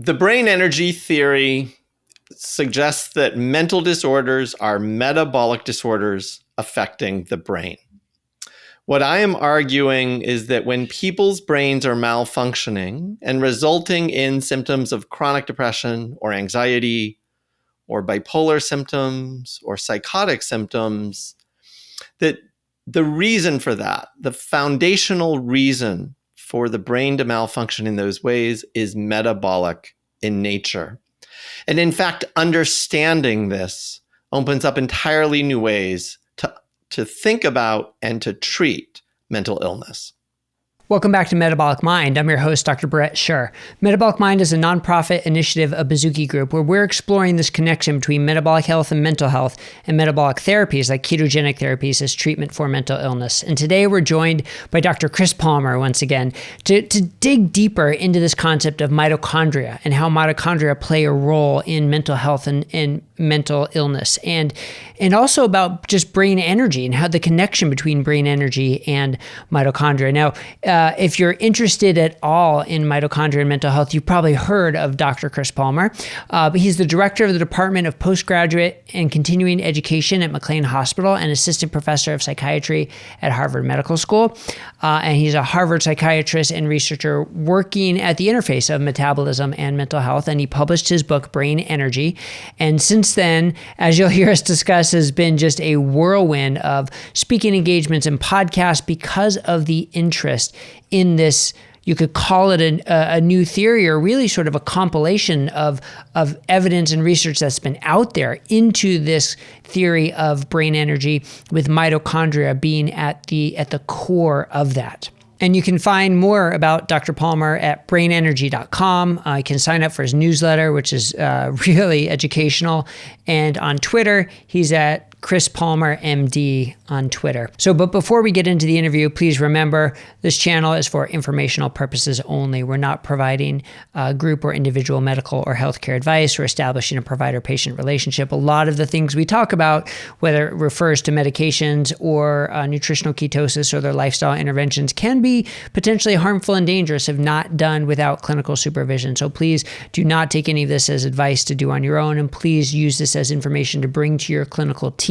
The brain energy theory suggests that mental disorders are metabolic disorders affecting the brain. What I am arguing is that when people's brains are malfunctioning and resulting in symptoms of chronic depression or anxiety or bipolar symptoms or psychotic symptoms, that the reason for that, the foundational reason for the brain to malfunction in those ways, is metabolic in nature. And in fact, understanding this opens up entirely new ways to think about and to treat mental illness. Welcome back to Metabolic Mind. I'm your host, Dr. Brett Scher. Metabolic Mind is a nonprofit initiative of Bazooki Group where we're exploring this connection between metabolic health and mental health and metabolic therapies like ketogenic therapies as treatment for mental illness. And today we're joined by Dr. Chris Palmer once again to dig deeper into this concept of mitochondria and how mitochondria play a role in mental health and mental illness, and also about just brain energy and how the connection between brain energy and mitochondria. Now, if you're interested at all in mitochondria and mental health, you've probably heard of Dr. Chris Palmer. But he's the director of the Department of Postgraduate and Continuing Education at McLean Hospital and assistant professor of psychiatry at Harvard Medical School. And he's a Harvard psychiatrist and researcher working at the interface of metabolism and mental health. And he published his book, Brain Energy. And since then, as you'll hear us discuss, has been just a whirlwind of speaking engagements and podcasts because of the interest in this. You could call it a new theory, or really sort of a compilation of evidence and research that's been out there into this theory of brain energy, with mitochondria being at the core of that. And you can find more about Dr. Palmer at brainenergy.com. You can sign up for his newsletter, which is really educational. And on Twitter, he's at Chris Palmer MD on Twitter. But before we get into the interview, please remember this channel is for informational purposes only. We're not providing group or individual medical or healthcare advice or establishing a provider-patient relationship. A lot of the things we talk about, whether it refers to medications or nutritional ketosis or their lifestyle interventions, can be potentially harmful and dangerous if not done without clinical supervision. So please do not take any of this as advice to do on your own, and please use this as information to bring to your clinical team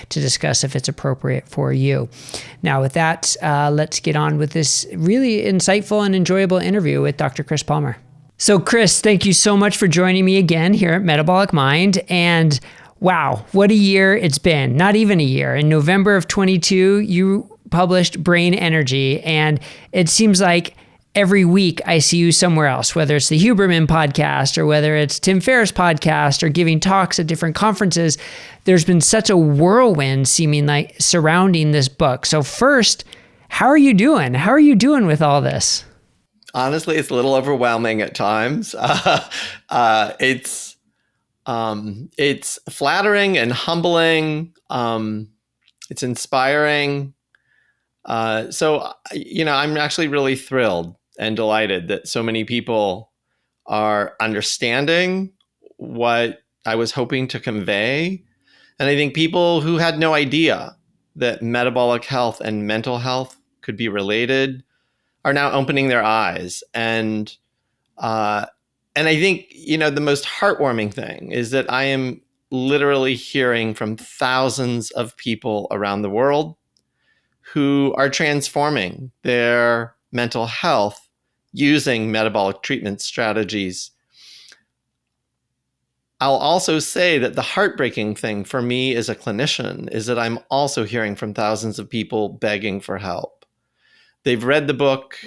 to discuss if it's appropriate for you. Now, with that, let's get on with this really insightful and enjoyable interview with Dr. Chris Palmer. So, Chris, thank you so much for joining me again here at Metabolic Mind. And wow, what a year it's been. Not even a year. In November of 22, you published Brain Energy, and it seems like every week I see you somewhere else, whether it's the Huberman podcast or whether it's Tim Ferriss podcast or giving talks at different conferences. There's been such a whirlwind seeming like surrounding this book. So first, how are you doing? How are you doing with all this? Honestly, it's a little overwhelming at times. It's flattering and humbling. It's inspiring. So, I'm actually really thrilled and delighted that so many people are understanding what I was hoping to convey. And I think people who had no idea that metabolic health and mental health could be related are now opening their eyes. And I think, the most heartwarming thing is that I am literally hearing from thousands of people around the world who are transforming their mental health using metabolic treatment strategies. I'll also say that the heartbreaking thing for me as a clinician is that I'm also hearing from thousands of people begging for help. They've read the book,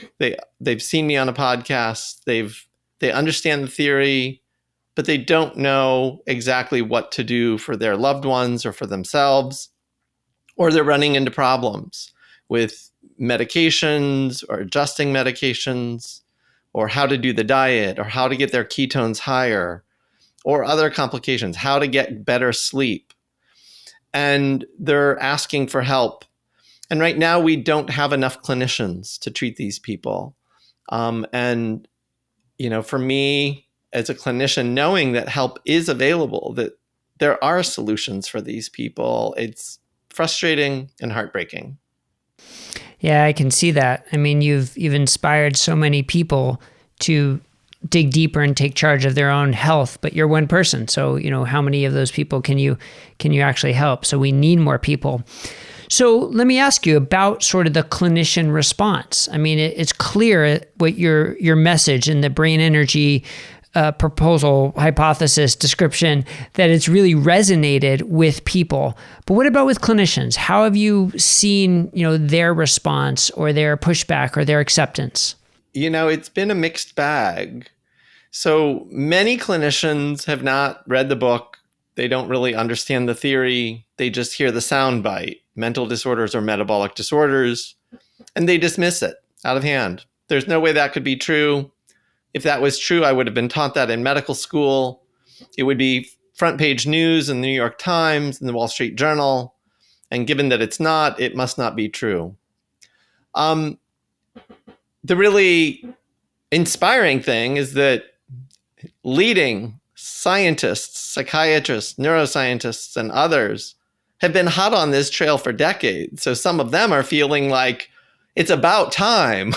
they've seen me on a podcast, they understand the theory, but they don't know exactly what to do for their loved ones or for themselves, or they're running into problems with medications or adjusting medications, or how to do the diet, or how to get their ketones higher, or other complications, how to get better sleep. And they're asking for help. And right now we don't have enough clinicians to treat these people. And for me as a clinician, knowing that help is available, that there are solutions for these people, it's frustrating and heartbreaking. Yeah, I can see that. I mean, you've inspired so many people to dig deeper and take charge of their own health, but you're one person. So, how many of those people can you actually help? So we need more people. So let me ask you about sort of the clinician response. I mean, it's clear what your message in the brain energy proposal, hypothesis, description, that it's really resonated with people. But what about with clinicians? How have you seen, their response or their pushback or their acceptance? It's been a mixed bag. So many clinicians have not read the book. They don't really understand the theory. They just hear the soundbite, mental disorders or metabolic disorders, and they dismiss it out of hand. There's no way that could be true. If that was true, I would have been taught that in medical school. It would be front page news in the New York Times and the Wall Street Journal. And given that it's not, it must not be true. The really inspiring thing is that leading scientists, psychiatrists, neuroscientists, and others have been hot on this trail for decades. So some of them are feeling like it's about time.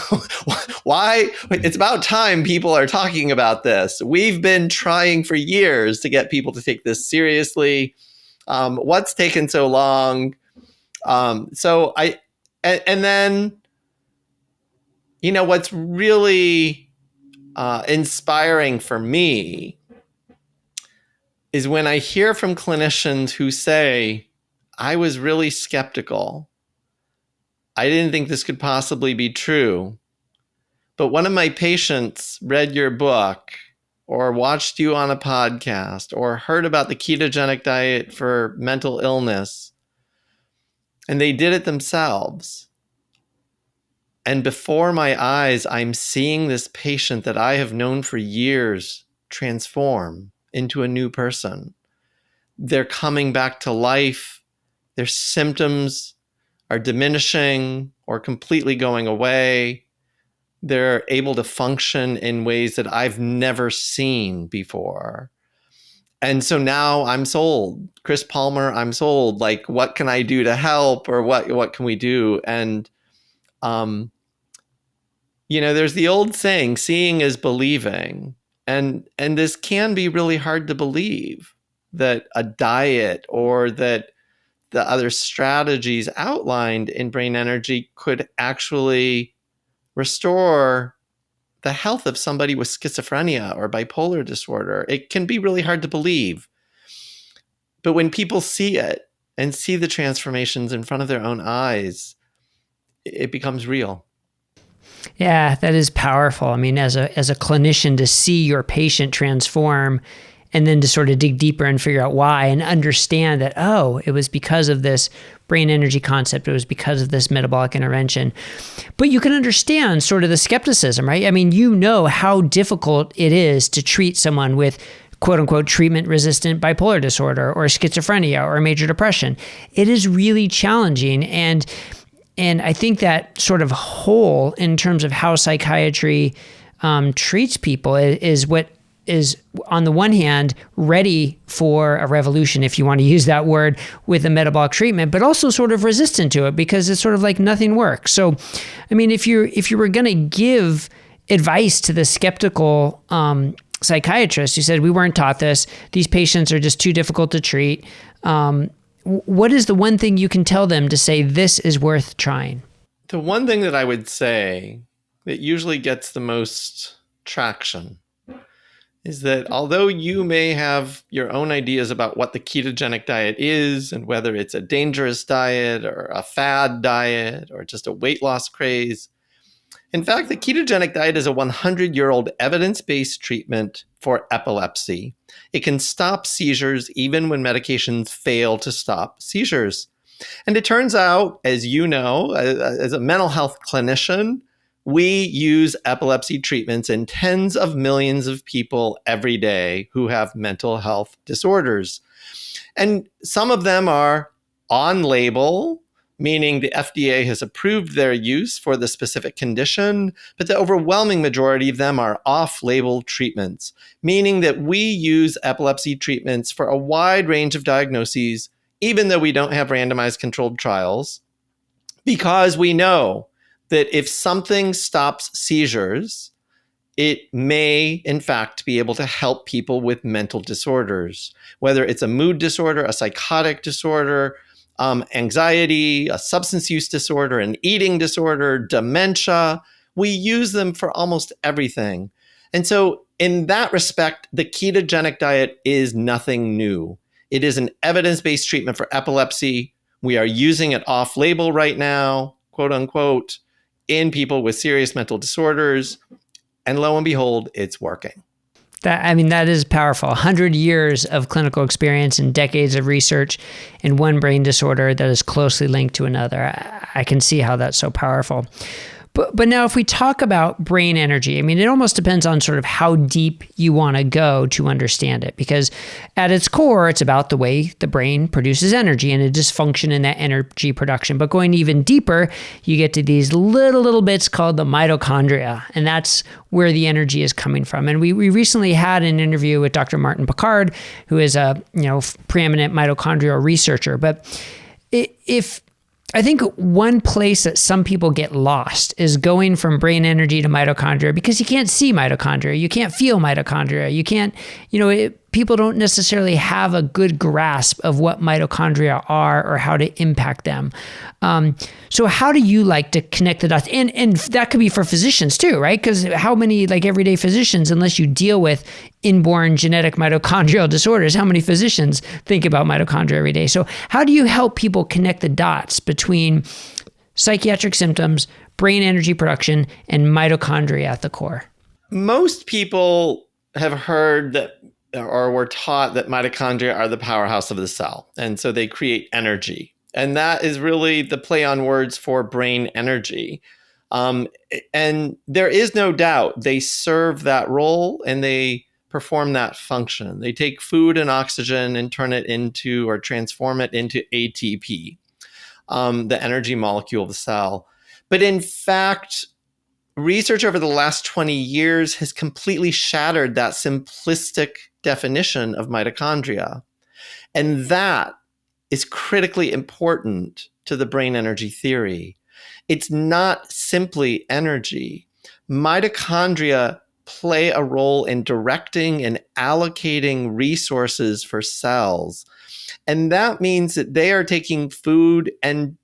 Why? It's about time people are talking about this. We've been trying for years to get people to take this seriously. What's taken so long? And then, what's really inspiring for me is when I hear from clinicians who say, I was really skeptical. I didn't think this could possibly be true. But one of my patients read your book or watched you on a podcast or heard about the ketogenic diet for mental illness, and they did it themselves. And before my eyes, I'm seeing this patient that I have known for years transform into a new person. They're coming back to life. Their symptoms are diminishing or completely going away. They're able to function in ways that I've never seen before. And so now I'm sold. Chris Palmer, I'm sold. Like, what can I do to help, or what can we do? And, there's the old saying, seeing is believing. And this can be really hard to believe, that a diet or that the other strategies outlined in brain energy could actually restore the health of somebody with schizophrenia or bipolar disorder. It can be really hard to believe. But when people see it and see the transformations in front of their own eyes, it becomes real. Yeah, that is powerful. I mean, as a clinician, to see your patient transform and then to sort of dig deeper and figure out why and understand that, oh, it was because of this brain energy concept. It was because of this metabolic intervention. But you can understand sort of the skepticism, right? I mean, how difficult it is to treat someone with quote unquote treatment-resistant bipolar disorder or schizophrenia or major depression. It is really challenging. And I think that sort of hole in terms of how psychiatry treats people is what is, on the one hand, ready for a revolution, if you want to use that word, with a metabolic treatment, but also sort of resistant to it because it's sort of like nothing works. So, I mean, if you were going to give advice to the skeptical psychiatrist who said, we weren't taught this, these patients are just too difficult to treat, what is the one thing you can tell them to say this is worth trying? The one thing that I would say that usually gets the most traction is that although you may have your own ideas about what the ketogenic diet is and whether it's a dangerous diet or a fad diet or just a weight loss craze, in fact, the ketogenic diet is a 100-year-old evidence-based treatment for epilepsy. It can stop seizures even when medications fail to stop seizures. And it turns out, as you know, as a mental health clinician, we use epilepsy treatments in tens of millions of people every day who have mental health disorders. And some of them are on label, meaning the FDA has approved their use for the specific condition, but the overwhelming majority of them are off-label treatments, meaning that we use epilepsy treatments for a wide range of diagnoses, even though we don't have randomized controlled trials, because we know that if something stops seizures, it may, in fact, be able to help people with mental disorders, whether it's a mood disorder, a psychotic disorder, anxiety, a substance use disorder, an eating disorder, dementia. We use them for almost everything. And so in that respect, the ketogenic diet is nothing new. It is an evidence-based treatment for epilepsy. We are using it off-label right now, quote unquote, in people with serious mental disorders. And lo and behold, it's working. That is powerful. 100 years of clinical experience and decades of research in one brain disorder that is closely linked to another. I can see how that's so powerful. But now if we talk about brain energy, it almost depends on sort of how deep you want to go to understand it, because at its core, it's about the way the brain produces energy and a dysfunction in that energy production. But going even deeper, you get to these little bits called the mitochondria, and that's where the energy is coming from. And we recently had an interview with Dr. Martin Picard, who is a preeminent mitochondrial researcher. But I think one place that some people get lost is going from brain energy to mitochondria, because you can't see mitochondria, you can't feel mitochondria, you can't, people don't necessarily have a good grasp of what mitochondria are or how to impact them. So how do you like to connect the dots? And that could be for physicians too, right? Because how many everyday physicians, unless you deal with inborn genetic mitochondrial disorders, how many physicians think about mitochondria every day? So how do you help people connect the dots between psychiatric symptoms, brain energy production, and mitochondria at the core? Most people have heard that or were taught that mitochondria are the powerhouse of the cell. And so they create energy. And that is really the play on words for brain energy. And there is no doubt they serve that role and they perform that function. They take food and oxygen and turn it into or transform it into ATP, the energy molecule of the cell. But in fact, research over the last 20 years has completely shattered that simplistic definition of mitochondria. And that is critically important to the brain energy theory. It's not simply energy. Mitochondria play a role in directing and allocating resources for cells. And that means that they are taking food, and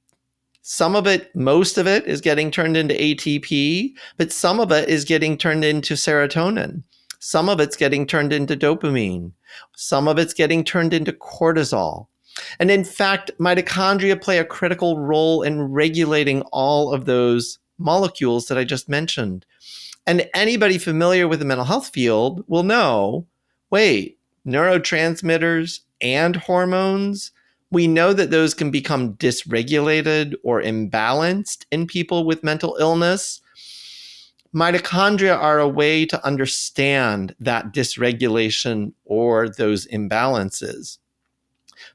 some of it, most of it, is getting turned into ATP, but some of it is getting turned into serotonin. Some of it's getting turned into dopamine. Some of it's getting turned into cortisol. And in fact, mitochondria play a critical role in regulating all of those molecules that I just mentioned. And anybody familiar with the mental health field will know, wait, neurotransmitters and hormones, we know that those can become dysregulated or imbalanced in people with mental illness. Mitochondria are a way to understand that dysregulation or those imbalances.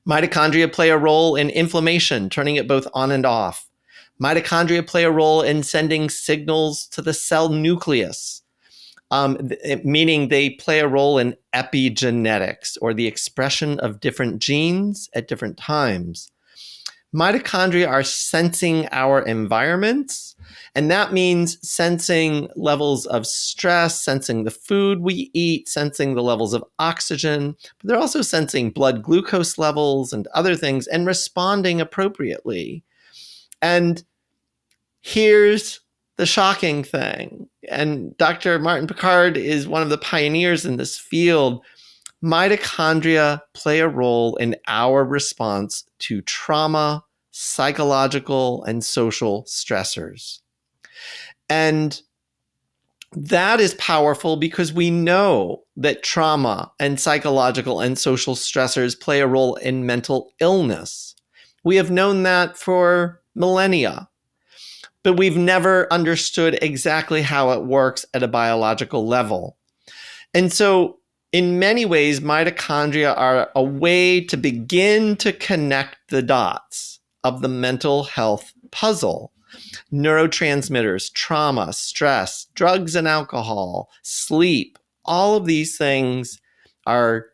Mitochondria play a role in inflammation, turning it both on and off. Mitochondria play a role in sending signals to the cell nucleus, meaning they play a role in epigenetics, or the expression of different genes at different times. Mitochondria are sensing our environments, and that means sensing levels of stress, sensing the food we eat, sensing the levels of oxygen, but they're also sensing blood glucose levels and other things and responding appropriately. And here's the shocking thing, and Dr. Martin Picard is one of the pioneers in this field. Mitochondria play a role in our response to trauma, psychological, and social stressors. And that is powerful because we know that trauma and psychological and social stressors play a role in mental illness. We have known that for millennia, but we've never understood exactly how it works at a biological level. And so in many ways, mitochondria are a way to begin to connect the dots of the mental health puzzle. Neurotransmitters, trauma, stress, drugs and alcohol, sleep, all of these things are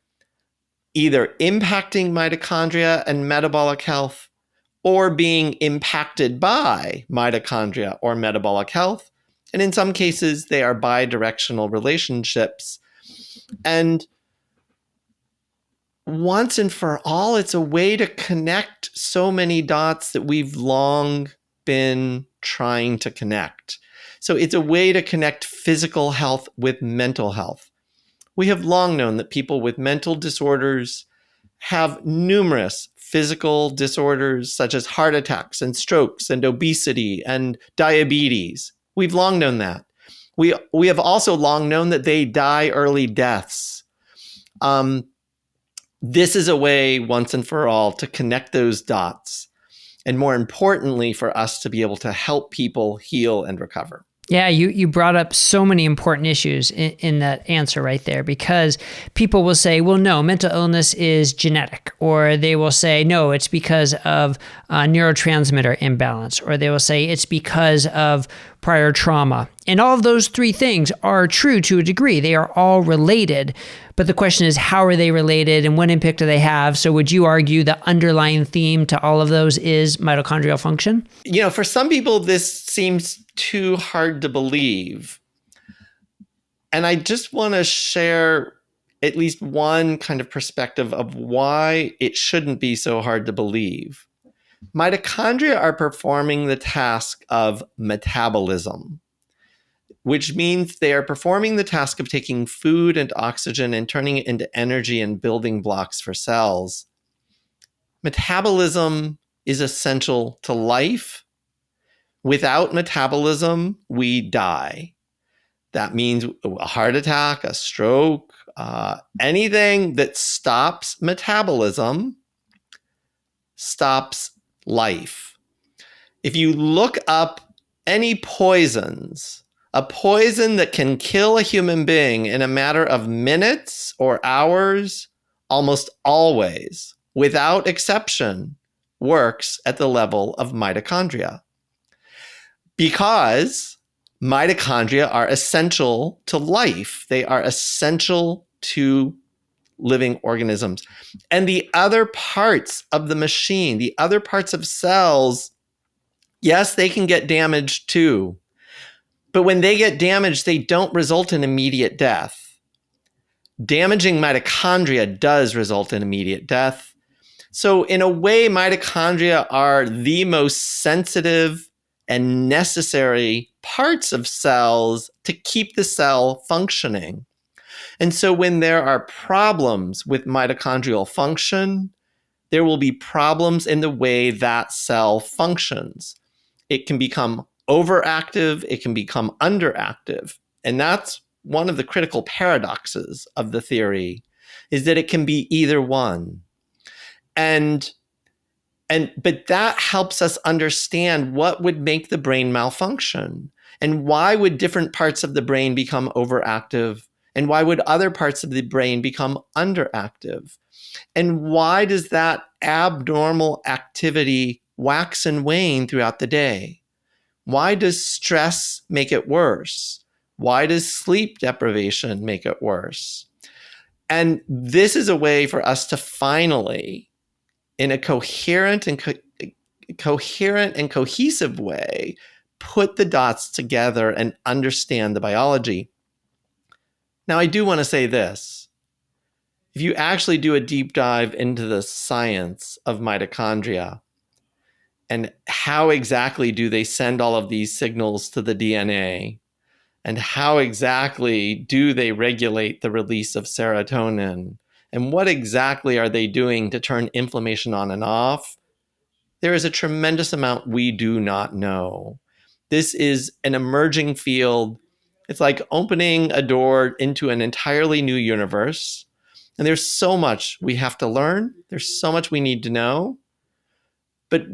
either impacting mitochondria and metabolic health or being impacted by mitochondria or metabolic health. And in some cases, they are bidirectional relationships. And once and for all, it's a way to connect so many dots that we've long been trying to connect. So it's a way to connect physical health with mental health. We have long known that people with mental disorders have numerous physical disorders such as heart attacks and strokes and obesity and diabetes. We've long known that. We have also long known that they die early deaths. This is a way once and for all to connect those dots, and more importantly, for us to be able to help people heal and recover. Yeah, you brought up so many important issues in that answer right there, because people will say, well, no, mental illness is genetic, or they will say, no, it's because of neurotransmitter imbalance, or they will say it's because of prior trauma. And all of those three things are true to a degree. They are all related. But the question is, how are they related and what impact do they have? So would you argue the underlying theme to all of those is mitochondrial function? You know, for some people, this seems too hard to believe. And I just want to share at least one kind of perspective of why it shouldn't be so hard to believe. Mitochondria are performing the task of metabolism, which means they are performing the task of taking food and oxygen and turning it into energy and building blocks for cells. Metabolism is essential to life. Without metabolism, we die. That means a heart attack, a stroke, anything that stops metabolism stops life. If you look up any poisons, a poison that can kill a human being in a matter of minutes or hours, almost always, without exception, works at the level of mitochondria. Because mitochondria are essential to life. They are essential to living organisms. And the other parts of the machine, the other parts of cells, yes, they can get damaged too. But when they get damaged, they don't result in immediate death. Damaging mitochondria does result in immediate death. So in a way, mitochondria are the most sensitive and necessary parts of cells to keep the cell functioning. And so when there are problems with mitochondrial function, there will be problems in the way that cell functions. It can become overactive, it can become underactive. And that's one of the critical paradoxes of the theory, is that it can be either one. But that helps us understand what would make the brain malfunction, and why would different parts of the brain become overactive, and why would other parts of the brain become underactive, and why does that abnormal activity wax and wane throughout the day? Why does stress make it worse? Why does sleep deprivation make it worse? And this is a way for us to finally, in a coherent and cohesive way, put the dots together and understand the biology. Now, I do want to say this. If you actually do a deep dive into the science of mitochondria and how exactly do they send all of these signals to the DNA, and how exactly do they regulate the release of serotonin, and what exactly are they doing to turn inflammation on and off, there is a tremendous amount we do not know. This is an emerging field. It's like opening a door into an entirely new universe. And there's so much we have to learn. There's so much we need to know. But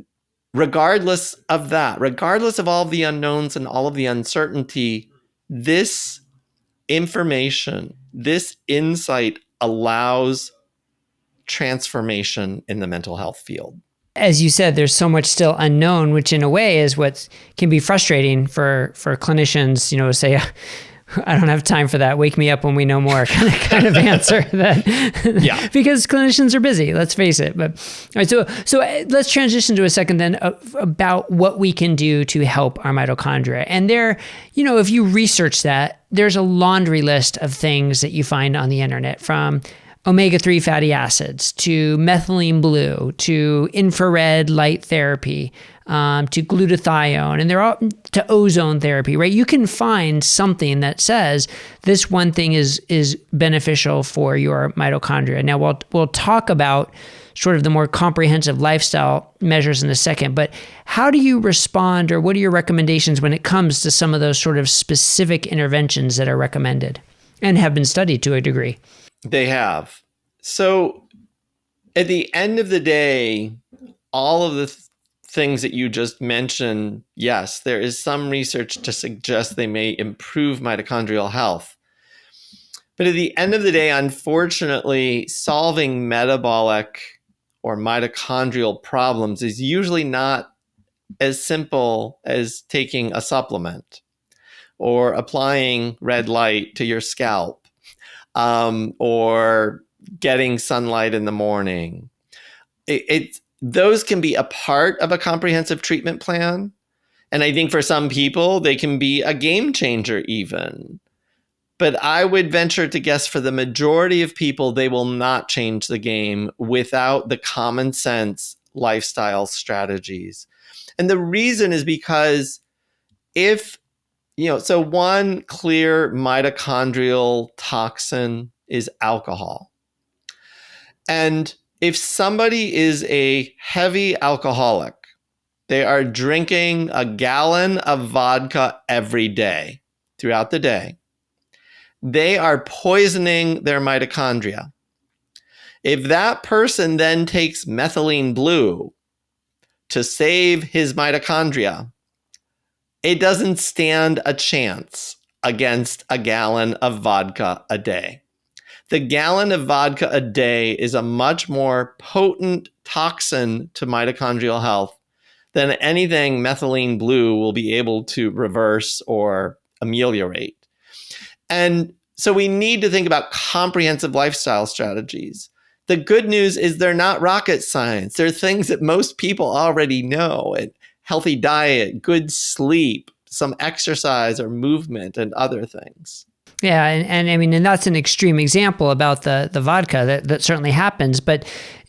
regardless of that, regardless of all of the unknowns and all of the uncertainty, this information, this insight allows transformation in the mental health field. As you said, there's so much still unknown, which in a way is what can be frustrating for clinicians, say, I don't have time for that. Wake me up when we know more kind of answer that. Yeah. Because clinicians are busy, let's face it. But all right, so let's transition to a second then about what we can do to help our mitochondria. And there, if you research that, there's a laundry list of things that you find on the internet, from omega-3 fatty acids to methylene blue to infrared light therapy, to glutathione, and they're all to ozone therapy, right? You can find something that says this one thing is beneficial for your mitochondria. Now we'll talk about sort of the more comprehensive lifestyle measures in a second, but how do you respond, or what are your recommendations when it comes to some of those sort of specific interventions that are recommended and have been studied to a degree? They have. So at the end of the day, all of the things that you just mentioned, yes, there is some research to suggest they may improve mitochondrial health. But at the end of the day, unfortunately, solving metabolic or mitochondrial problems is usually not as simple as taking a supplement or applying red light to your scalp, or getting sunlight in the morning. Those can be a part of a comprehensive treatment plan. And I think for some people, they can be a game changer even. But I would venture to guess for the majority of people, they will not change the game without the common sense lifestyle strategies. And the reason is because so one clear mitochondrial toxin is alcohol. And if somebody is a heavy alcoholic, they are drinking a gallon of vodka every day, throughout the day, they are poisoning their mitochondria. If that person then takes methylene blue to save his mitochondria, it doesn't stand a chance against a gallon of vodka a day. The gallon of vodka a day is a much more potent toxin to mitochondrial health than anything methylene blue will be able to reverse or ameliorate. And so we need to think about comprehensive lifestyle strategies. The good news is they're not rocket science. They're things that most people already know. Healthy diet, good sleep, some exercise or movement, and other things. Yeah, and I mean, and that's an extreme example about the vodka. That certainly happens, but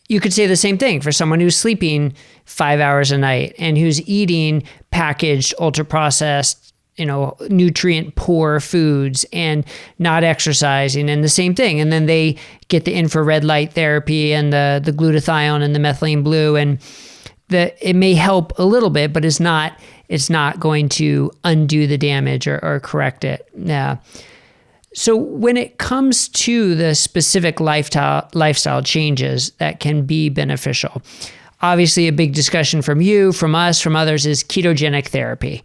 you could say the same thing for someone who's sleeping 5 hours a night and who's eating packaged, ultra-processed, nutrient poor foods and not exercising, and the same thing. And then they get the infrared light therapy and the glutathione and the methylene blue, and it may help a little bit, but it's not going to undo the damage or correct it. Yeah. So when it comes to the specific lifestyle changes that can be beneficial, obviously a big discussion from you, from us, from others is ketogenic therapy.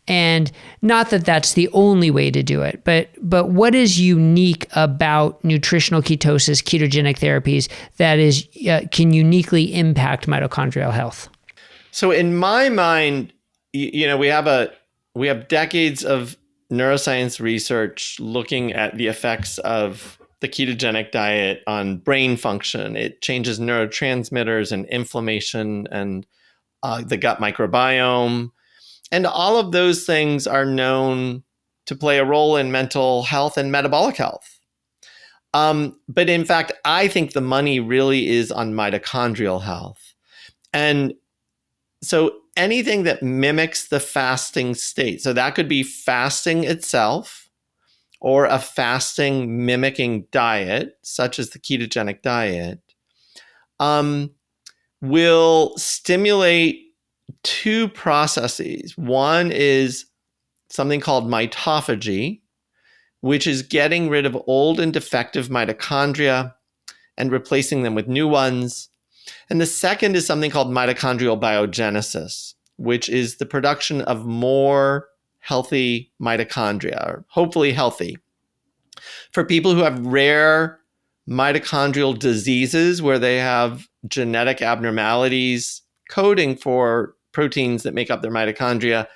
And not that that's the only way to do it, but what is unique about nutritional ketosis, ketogenic therapies that can uniquely impact mitochondrial health? So in my mind, we have decades of neuroscience research looking at the effects of the ketogenic diet on brain function. It changes neurotransmitters and inflammation and the gut microbiome. And all of those things are known to play a role in mental health and metabolic health. But in fact, I think the money really is on mitochondrial health. And so anything that mimics the fasting state, so that could be fasting itself or a fasting mimicking diet, such as the ketogenic diet, will stimulate two processes. One is something called mitophagy, which is getting rid of old and defective mitochondria and replacing them with new ones. And the second is something called mitochondrial biogenesis, which is the production of more healthy mitochondria, or hopefully healthy. For people who have rare mitochondrial diseases where they have genetic abnormalities coding for proteins that make up their mitochondria,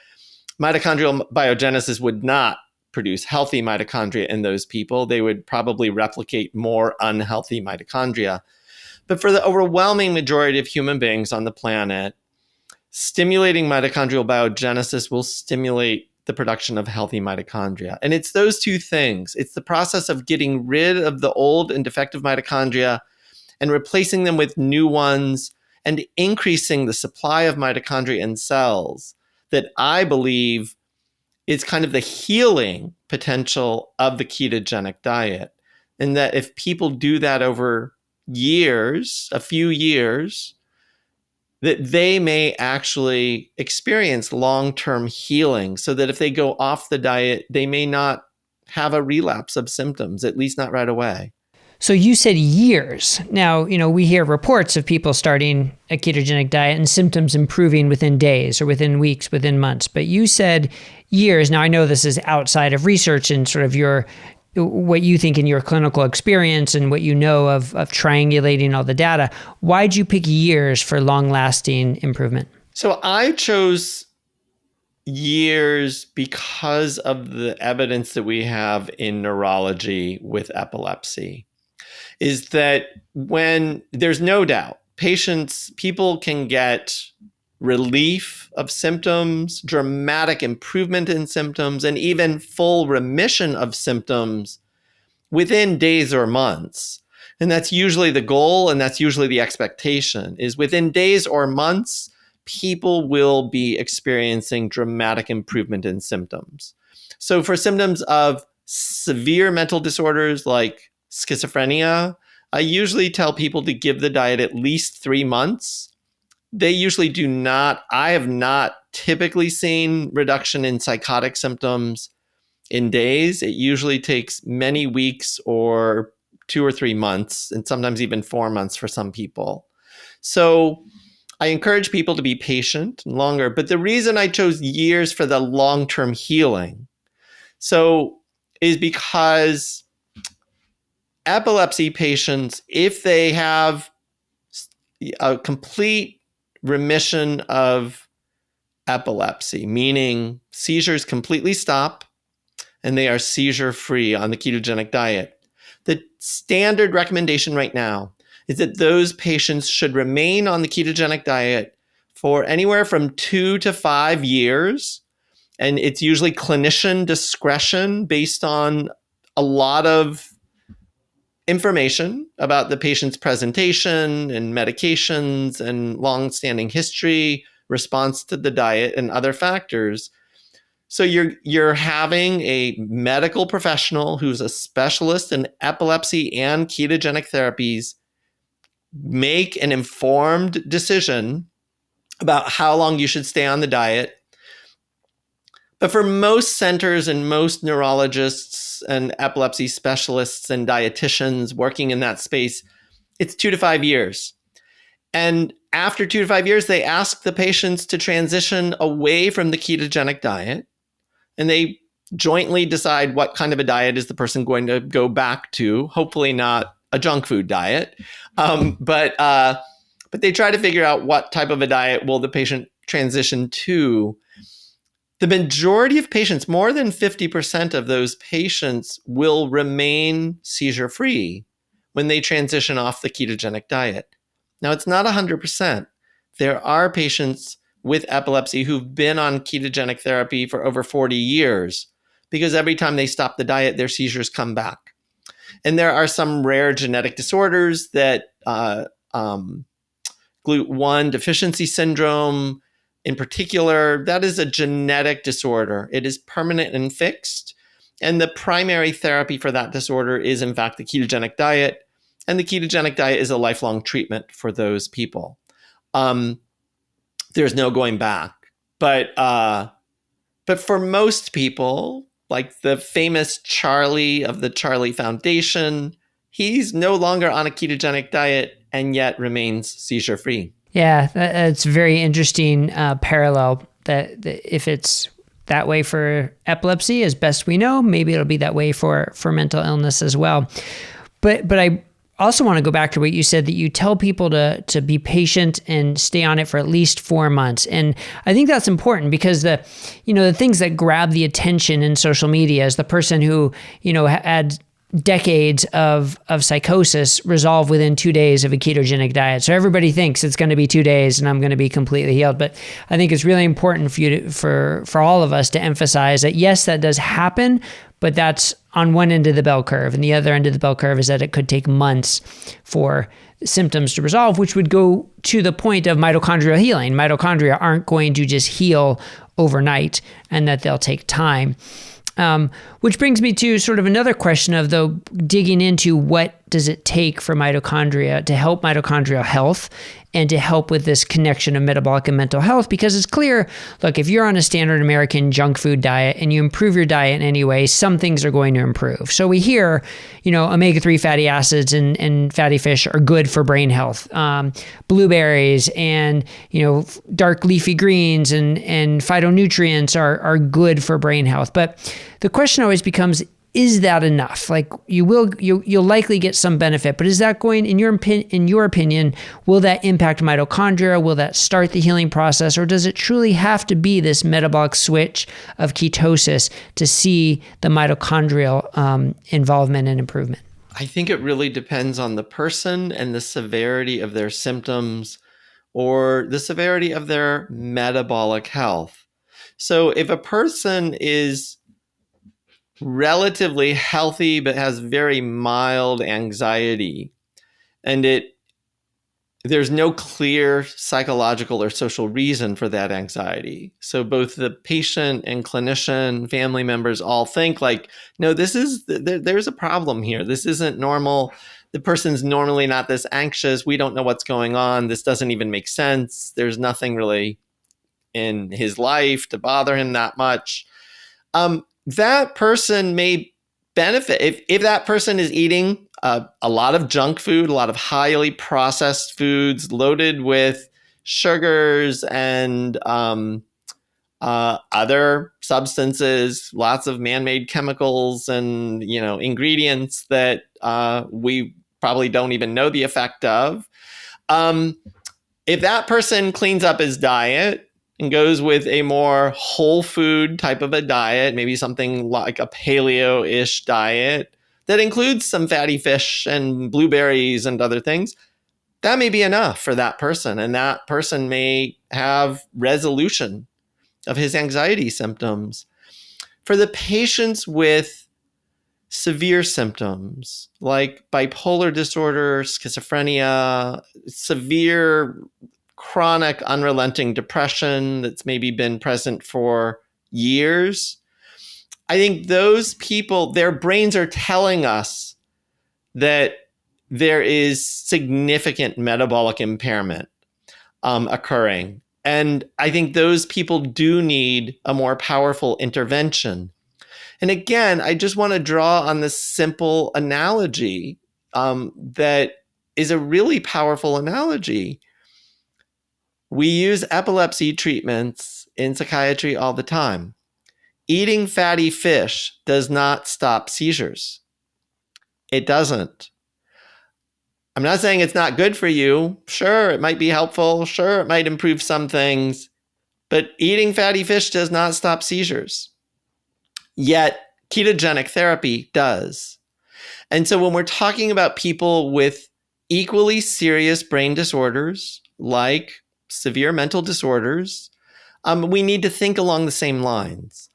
mitochondrial biogenesis would not produce healthy mitochondria in those people. They would probably replicate more unhealthy mitochondria. But for the overwhelming majority of human beings on the planet, stimulating mitochondrial biogenesis will stimulate the production of healthy mitochondria. And it's those two things. It's the process of getting rid of the old and defective mitochondria and replacing them with new ones and increasing the supply of mitochondria in cells that I believe is kind of the healing potential of the ketogenic diet. And that if people do that over years, a few years, that they may actually experience long-term healing, so that if they go off the diet, they may not have a relapse of symptoms, at least not right away. So you said years. Now, we hear reports of people starting a ketogenic diet and symptoms improving within days or within weeks, within months. But you said years. Now, I know this is outside of research and sort of what you think in your clinical experience and what you know of triangulating all the data. Why'd you pick years for long-lasting improvement? So I chose years because of the evidence that we have in neurology with epilepsy. Is that when there's no doubt, people can get relief of symptoms, dramatic improvement in symptoms, and even full remission of symptoms within days or months. And that's usually the goal, and that's usually the expectation, is within days or months, people will be experiencing dramatic improvement in symptoms. So for symptoms of severe mental disorders like schizophrenia, I usually tell people to give the diet at least 3 months. They usually do not. I have not typically seen reduction in psychotic symptoms in days. It usually takes many weeks or 2 or 3 months, and sometimes even 4 months for some people. So I encourage people to be patient and longer. But the reason I chose years for the long-term healing is because epilepsy patients, if they have a complete remission of epilepsy, meaning seizures completely stop and they are seizure-free on the ketogenic diet, the standard recommendation right now is that those patients should remain on the ketogenic diet for anywhere from 2 to 5 years. And it's usually clinician discretion based on a lot of information about the patient's presentation and medications and long-standing history, response to the diet, and other factors. So you're having a medical professional who's a specialist in epilepsy and ketogenic therapies make an informed decision about how long you should stay on the diet. But for most centers and most neurologists and epilepsy specialists and dietitians working in that space, it's 2 to 5 years. And after 2 to 5 years, they ask the patients to transition away from the ketogenic diet, and they jointly decide what kind of a diet is the person going to go back to, hopefully not a junk food diet. But they try to figure out what type of a diet will the patient transition to. The majority of patients, more than 50% of those patients, will remain seizure-free when they transition off the ketogenic diet. Now, it's not 100%. There are patients with epilepsy who've been on ketogenic therapy for over 40 years because every time they stop the diet, their seizures come back. And there are some rare genetic disorders that GLUT1 deficiency syndrome, in particular, that is a genetic disorder. It is permanent and fixed. And the primary therapy for that disorder is, in fact, the ketogenic diet. And the ketogenic diet is a lifelong treatment for those people. There's no going back. But for most people, like the famous Charlie of the Charlie Foundation, he's no longer on a ketogenic diet and yet remains seizure-free. Yeah, that's a very interesting parallel that if it's that way for epilepsy, as best we know, maybe it'll be that way for mental illness as well. But I also want to go back to what you said, that you tell people to be patient and stay on it for at least 4 months. And I think that's important because the things that grab the attention in social media is the person who, had decades of psychosis resolve within 2 days of a ketogenic diet. So everybody thinks it's going to be 2 days and I'm going to be completely healed. But I think it's really important for you for all of us to emphasize that yes, that does happen, but that's on one end of the bell curve. And the other end of the bell curve is that it could take months for symptoms to resolve, which would go to the point of mitochondrial healing. Mitochondria aren't going to just heal overnight, and that they'll take time. Which brings me to sort of another question of, though, digging into what does it take for mitochondria to help mitochondrial health and to help with this connection of metabolic and mental health. Because it's clear, look, if you're on a standard American junk food diet and you improve your diet in any way, some things are going to improve. So we hear, omega-3 fatty acids and fatty fish are good for brain health. Blueberries and, dark leafy greens and phytonutrients are good for brain health. But the question always becomes, is that enough? Like you'll likely get some benefit, but is that going, in your opinion, will that impact mitochondria? Will that start the healing process? Or does it truly have to be this metabolic switch of ketosis to see the mitochondrial involvement and improvement? I think it really depends on the person and the severity of their symptoms or the severity of their metabolic health. So if a person is relatively healthy but has very mild anxiety, and there's no clear psychological or social reason for that anxiety. So both the patient and clinician, family members all think like, no, there's a problem here. This isn't normal. The person's normally not this anxious. We don't know what's going on. This doesn't even make sense. There's nothing really in his life to bother him that much. That person may benefit if that person is eating a lot of junk food, a lot of highly processed foods loaded with sugars and other substances, lots of man-made chemicals and ingredients that we probably don't even know the effect of. If that person cleans up his diet and goes with a more whole food type of a diet, maybe something like a paleo-ish diet that includes some fatty fish and blueberries and other things, that may be enough for that person. And that person may have resolution of his anxiety symptoms. For the patients with severe symptoms like bipolar disorder, schizophrenia, severe chronic unrelenting depression that's maybe been present for years, I think those people, their brains are telling us that there is significant metabolic impairment occurring. And I think those people do need a more powerful intervention. And again, I just want to draw on this simple analogy that is a really powerful analogy. We use epilepsy treatments in psychiatry all the time. Eating fatty fish does not stop seizures. It doesn't. I'm not saying it's not good for you. Sure, it might be helpful. Sure, it might improve some things. But eating fatty fish does not stop seizures. Yet, ketogenic therapy does. And so when we're talking about people with equally serious brain disorders, like severe mental disorders, we need to think along the same lines.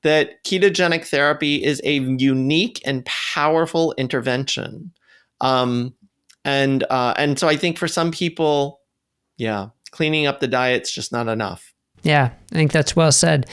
That ketogenic therapy is a unique and powerful intervention. And so I think for some people, cleaning up the diet's just not enough. Yeah, I think that's well said.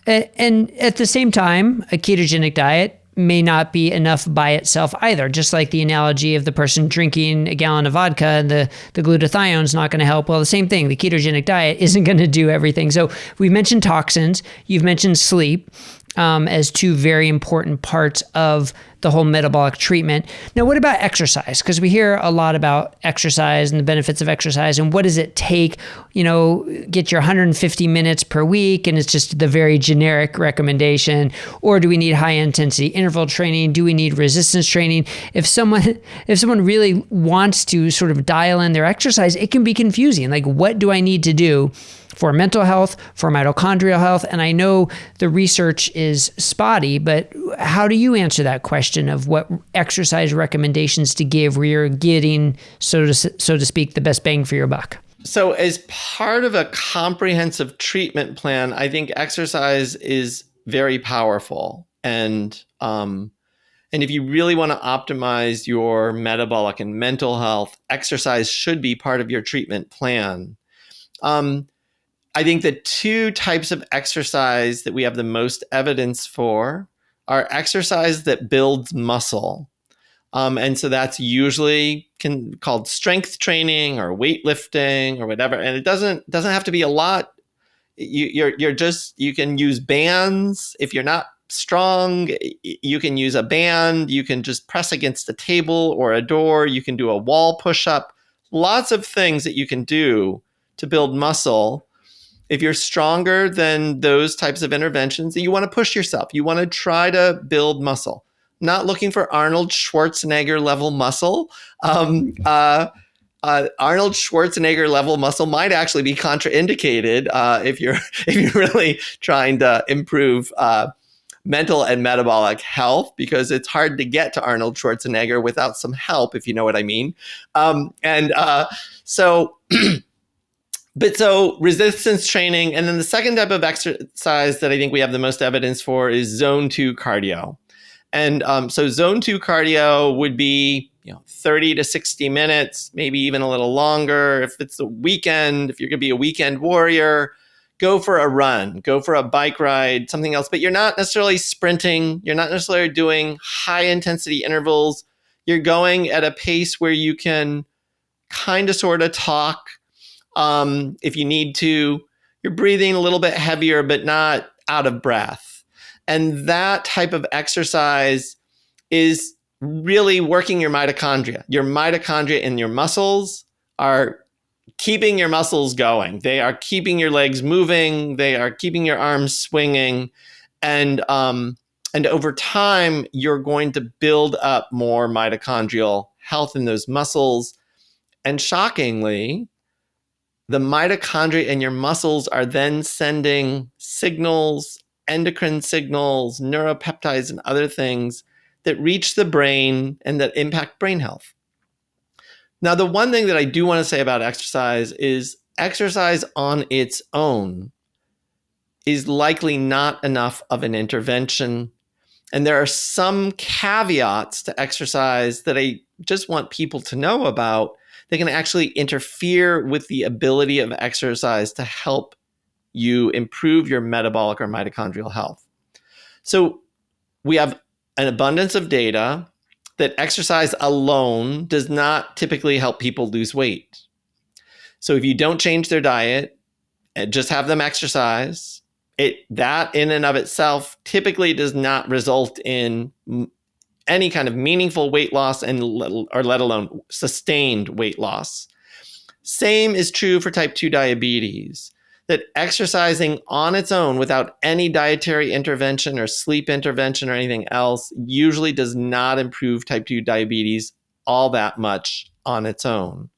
And at the same time, a ketogenic diet may not be enough by itself either. Just like the analogy of the person drinking a gallon of vodka and the glutathione is not going to help. Well, the same thing, the ketogenic diet isn't going to do everything. So we mentioned toxins, you've mentioned sleep. as two very important parts of the whole metabolic treatment. Now, what about exercise? Because we hear a lot about exercise and the benefits of exercise and what does it take, get your 150 minutes per week and it's just the very generic recommendation, or do we need high intensity interval training? Do we need resistance training? If someone really wants to sort of dial in their exercise, it can be confusing. Like, what do I need to do for mental health, for mitochondrial health? And I know the research is spotty, but how do you answer that question of what exercise recommendations to give where you're getting, so to speak, the best bang for your buck? So as part of a comprehensive treatment plan, I think exercise is very powerful. And if you really want to optimize your metabolic and mental health, exercise should be part of your treatment plan. I think the two types of exercise that we have the most evidence for are exercise that builds muscle. And so that's usually called strength training or weightlifting or whatever. And it doesn't have to be a lot. You can use bands. If you're not strong, you can use a band. You can just press against a table or a door. You can do a wall push-up. Lots of things that you can do to build muscle. If you're stronger than those types of interventions, you want to push yourself. You want to try to build muscle. Not looking for Arnold Schwarzenegger level muscle. Arnold Schwarzenegger level muscle might actually be contraindicated if you're really trying to improve mental and metabolic health, because it's hard to get to Arnold Schwarzenegger without some help, if you know what I mean. So resistance training. And then the second type of exercise that I think we have the most evidence for is zone 2 cardio. And so zone 2 cardio would be 30 to 60 minutes, maybe even a little longer. If it's a weekend, if you're going to be a weekend warrior, go for a run, go for a bike ride, something else. But you're not necessarily sprinting. You're not necessarily doing high intensity intervals. You're going at a pace where you can kind of sort of talk. If you need to, you're breathing a little bit heavier, but not out of breath. And that type of exercise is really working your mitochondria. Your mitochondria in your muscles are keeping your muscles going. They are keeping your legs moving. They are keeping your arms swinging. And over time, you're going to build up more mitochondrial health in those muscles. And shockingly, the mitochondria in your muscles are then sending signals, endocrine signals, neuropeptides, and other things that reach the brain and that impact brain health. Now, the one thing that I do want to say about exercise is exercise on its own is likely not enough of an intervention. And there are some caveats to exercise that I just want people to know about. They can actually interfere with the ability of exercise to help you improve your metabolic or mitochondrial health. So we have an abundance of data that exercise alone does not typically help people lose weight. So if you don't change their diet and just have them exercise, that in and of itself typically does not result in any kind of meaningful weight loss or let alone sustained weight loss. Same is true for type 2 diabetes, that exercising on its own without any dietary intervention or sleep intervention or anything else usually does not improve type 2 diabetes all that much on its own.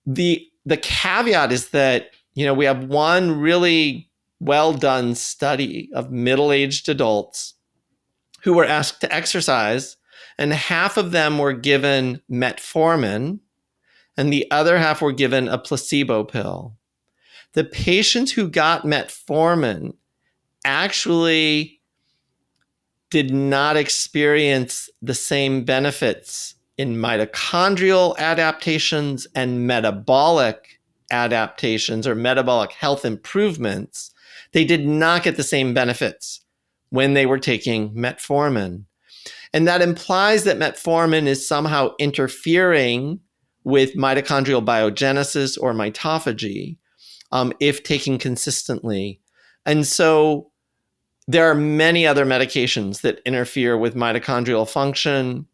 The caveat is that, we have one really well done study of middle-aged adults who were asked to exercise, and half of them were given metformin, and the other half were given a placebo pill. The patients who got metformin actually did not experience the same benefits in mitochondrial adaptations and metabolic adaptations or metabolic health improvements. They did not get the same benefits when they were taking metformin. And that implies that metformin is somehow interfering with mitochondrial biogenesis or mitophagy if taken consistently. And so There are many other medications that interfere with mitochondrial function.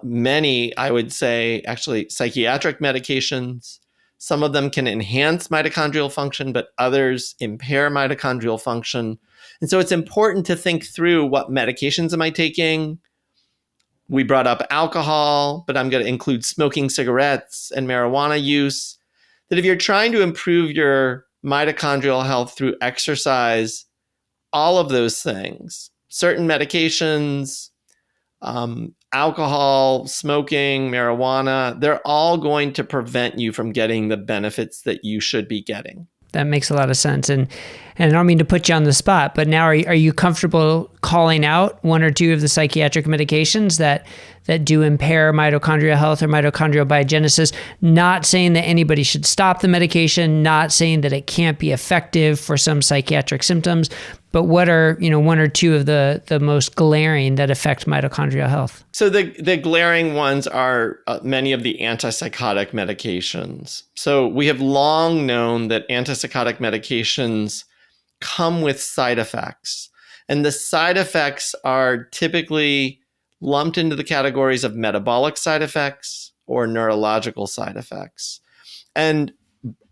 Many, I would say, actually, psychiatric medications. Some of them can enhance mitochondrial function, but others impair mitochondrial function. And so it's important to think through, what medications am I taking? We brought up alcohol, but I'm going to include smoking cigarettes and marijuana use. That if you're trying to improve your mitochondrial health through exercise, all of those things, certain medications, alcohol, smoking, marijuana, they're all going to prevent you from getting the benefits that you should be getting. That makes a lot of sense. And I don't mean to put you on the spot, but now are you comfortable calling out one or two of the psychiatric medications that do impair mitochondrial health or mitochondrial biogenesis? Not saying that anybody should stop the medication, not saying that it can't be effective for some psychiatric symptoms, but what are, one or two of the most glaring that affect mitochondrial health? So the glaring ones are many of the antipsychotic medications. So we have long known that antipsychotic medications come with side effects. And the side effects are typically lumped into the categories of metabolic side effects or neurological side effects. And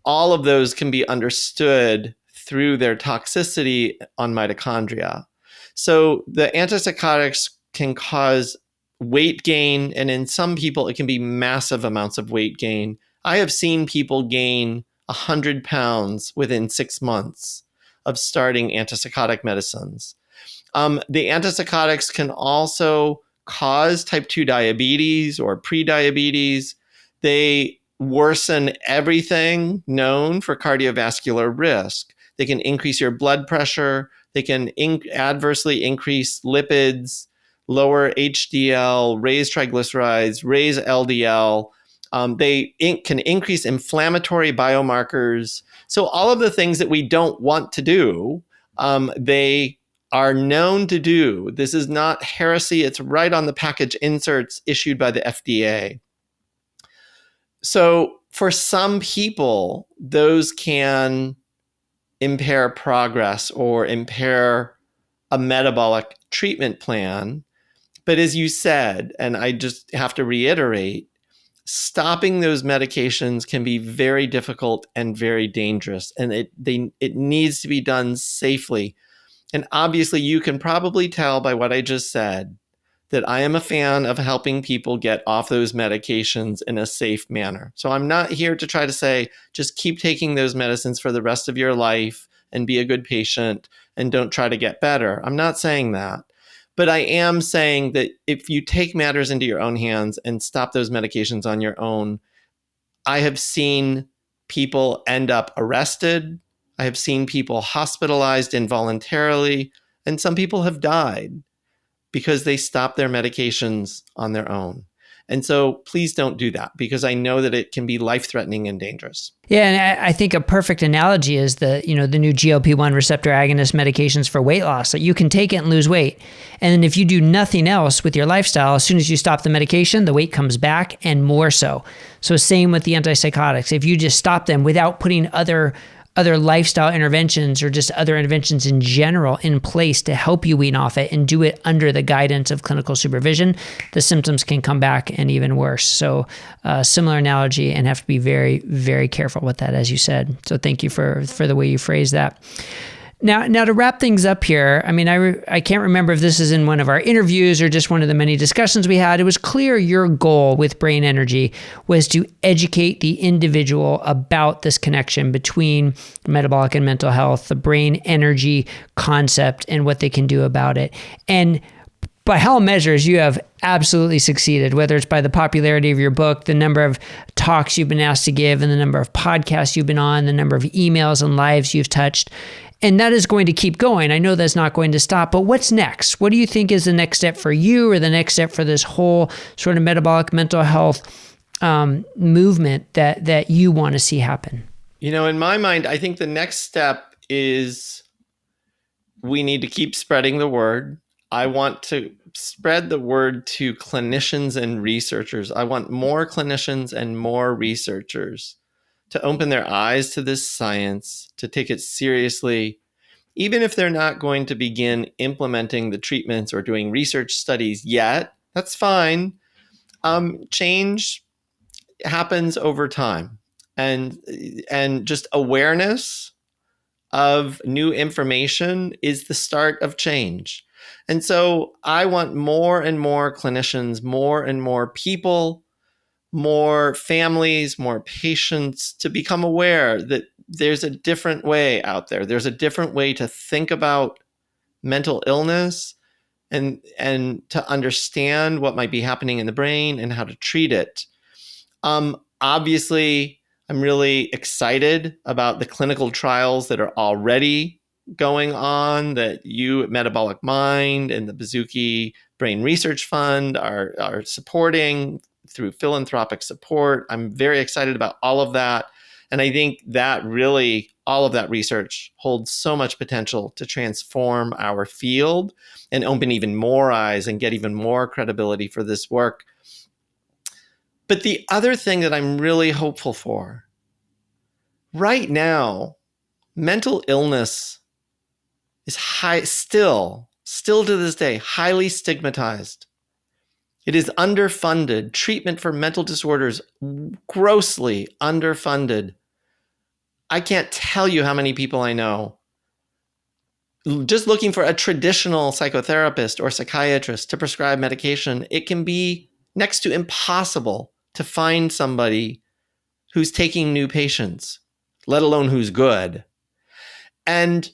all of those can be understood through their toxicity on mitochondria. So the antipsychotics can cause weight gain, and in some people, it can be massive amounts of weight gain. I have seen people gain 100 pounds within 6 months of starting antipsychotic medicines. The antipsychotics can also cause type 2 diabetes or prediabetes. They worsen everything known for cardiovascular risk. They can increase your blood pressure. They can adversely increase lipids, lower HDL, raise triglycerides, raise LDL. They can increase inflammatory biomarkers. So all of the things that we don't want to do, they are known to do. This is not heresy. It's right on the package inserts issued by the FDA. So for some people, those can impair progress or impair a metabolic treatment plan. But as you said, and I just have to reiterate, stopping those medications can be very difficult and very dangerous, and it needs to be done safely. And obviously, you can probably tell by what I just said that I am a fan of helping people get off those medications in a safe manner. So I'm not here to try to say, just keep taking those medicines for the rest of your life and be a good patient and don't try to get better. I'm not saying that. But I am saying that if you take matters into your own hands and stop those medications on your own, I have seen people end up arrested. I have seen people hospitalized involuntarily, and some people have died because they stopped their medications on their own. And so please don't do that, because I know that it can be life-threatening and dangerous. Yeah, and I think a perfect analogy is the new GLP-1 receptor agonist medications for weight loss. That you can take it and lose weight. And then if you do nothing else with your lifestyle, as soon as you stop the medication, the weight comes back and more so. So same with the antipsychotics. If you just stop them without putting other lifestyle interventions or just other interventions in general in place to help you wean off it and do it under the guidance of clinical supervision, the symptoms can come back and even worse. So similar analogy, and have to be very, very careful with that, as you said. So thank you for the way you phrased that. Now to wrap things up here, I mean, I can't remember if this is in one of our interviews or just one of the many discussions we had. It was clear your goal with Brain Energy was to educate the individual about this connection between metabolic and mental health, the brain energy concept, and what they can do about it. And by all measures, you have absolutely succeeded, whether it's by the popularity of your book, the number of talks you've been asked to give, and the number of podcasts you've been on, the number of emails and lives you've touched. And that is going to keep going. I know that's not going to stop, but what's next? What do you think is the next step for you, or the next step for this whole sort of metabolic mental health movement that you want to see happen? In my mind, I think the next step is we need to keep spreading the word. I want to spread the word to clinicians and researchers. I want more clinicians and more researchers to open their eyes to this science, to take it seriously, even if they're not going to begin implementing the treatments or doing research studies yet, that's fine. Change happens over time, and just awareness of new information is the start of change. And so I want more and more clinicians, more and more people, more families, more patients to become aware that there's a different way out there. There's a different way to think about mental illness and to understand what might be happening in the brain and how to treat it. Obviously, I'm really excited about the clinical trials that are already going on, that you at Metabolic Mind and the Bazooki Brain Research Fund are supporting through philanthropic support. I'm very excited about all of that. And I think that really, all of that research holds so much potential to transform our field and open even more eyes and get even more credibility for this work. But the other thing that I'm really hopeful for, right now, mental illness is still to this day, highly stigmatized. It is underfunded. Treatment for mental disorders, grossly underfunded. I can't tell you how many people I know just looking for a traditional psychotherapist or psychiatrist to prescribe medication. It can be next to impossible to find somebody who's taking new patients, let alone who's good. And,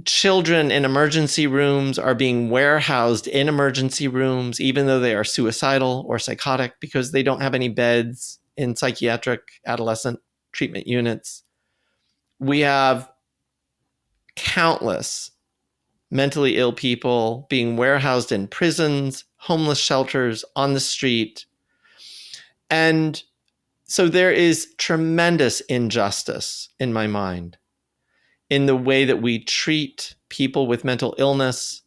children in emergency rooms are being warehoused in emergency rooms, even though they are suicidal or psychotic, because they don't have any beds in psychiatric adolescent treatment units. We have countless mentally ill people being warehoused in prisons, homeless shelters, on the street. And so there is tremendous injustice in my mind in the way that we treat people with mental illness.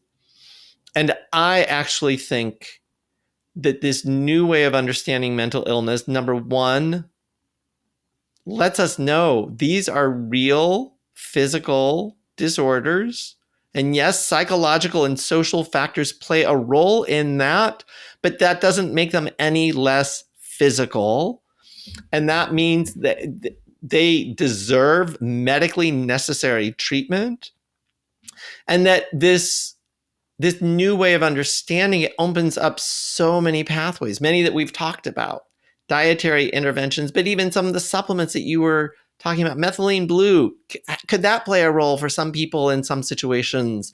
And I actually think that this new way of understanding mental illness, number one, lets us know these are real physical disorders. And yes, psychological and social factors play a role in that, but that doesn't make them any less physical. And that means that they deserve medically necessary treatment. And that this new way of understanding it opens up so many pathways, many that we've talked about, dietary interventions, but even some of the supplements that you were talking about, methylene blue, could that play a role for some people in some situations?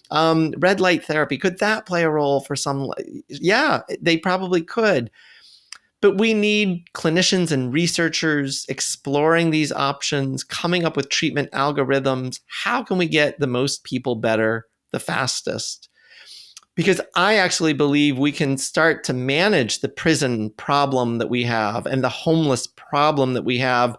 Red light therapy, could that play a role for some? Yeah, they probably could. But we need clinicians and researchers exploring these options, coming up with treatment algorithms. How can we get the most people better the fastest? Because I actually believe we can start to manage the prison problem that we have and the homeless problem that we have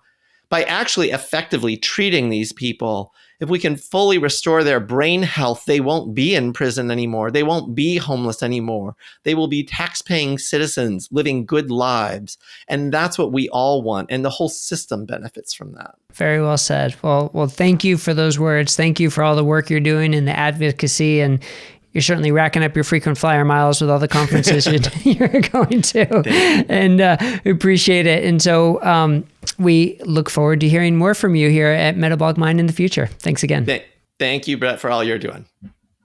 by actually effectively treating these people. If we can fully restore their brain health, they won't be in prison anymore. They won't be homeless anymore. They will be tax-paying citizens living good lives. And that's what we all want. And the whole system benefits from that. Very well said. Well, thank you for those words. Thank you for all the work you're doing in the advocacy, and you're certainly racking up your frequent flyer miles with all the conferences you're going to, and we appreciate it. And so we look forward to hearing more from you here at Metabolic Mind in the future. Thanks again. Thank you, Brett, for all you're doing.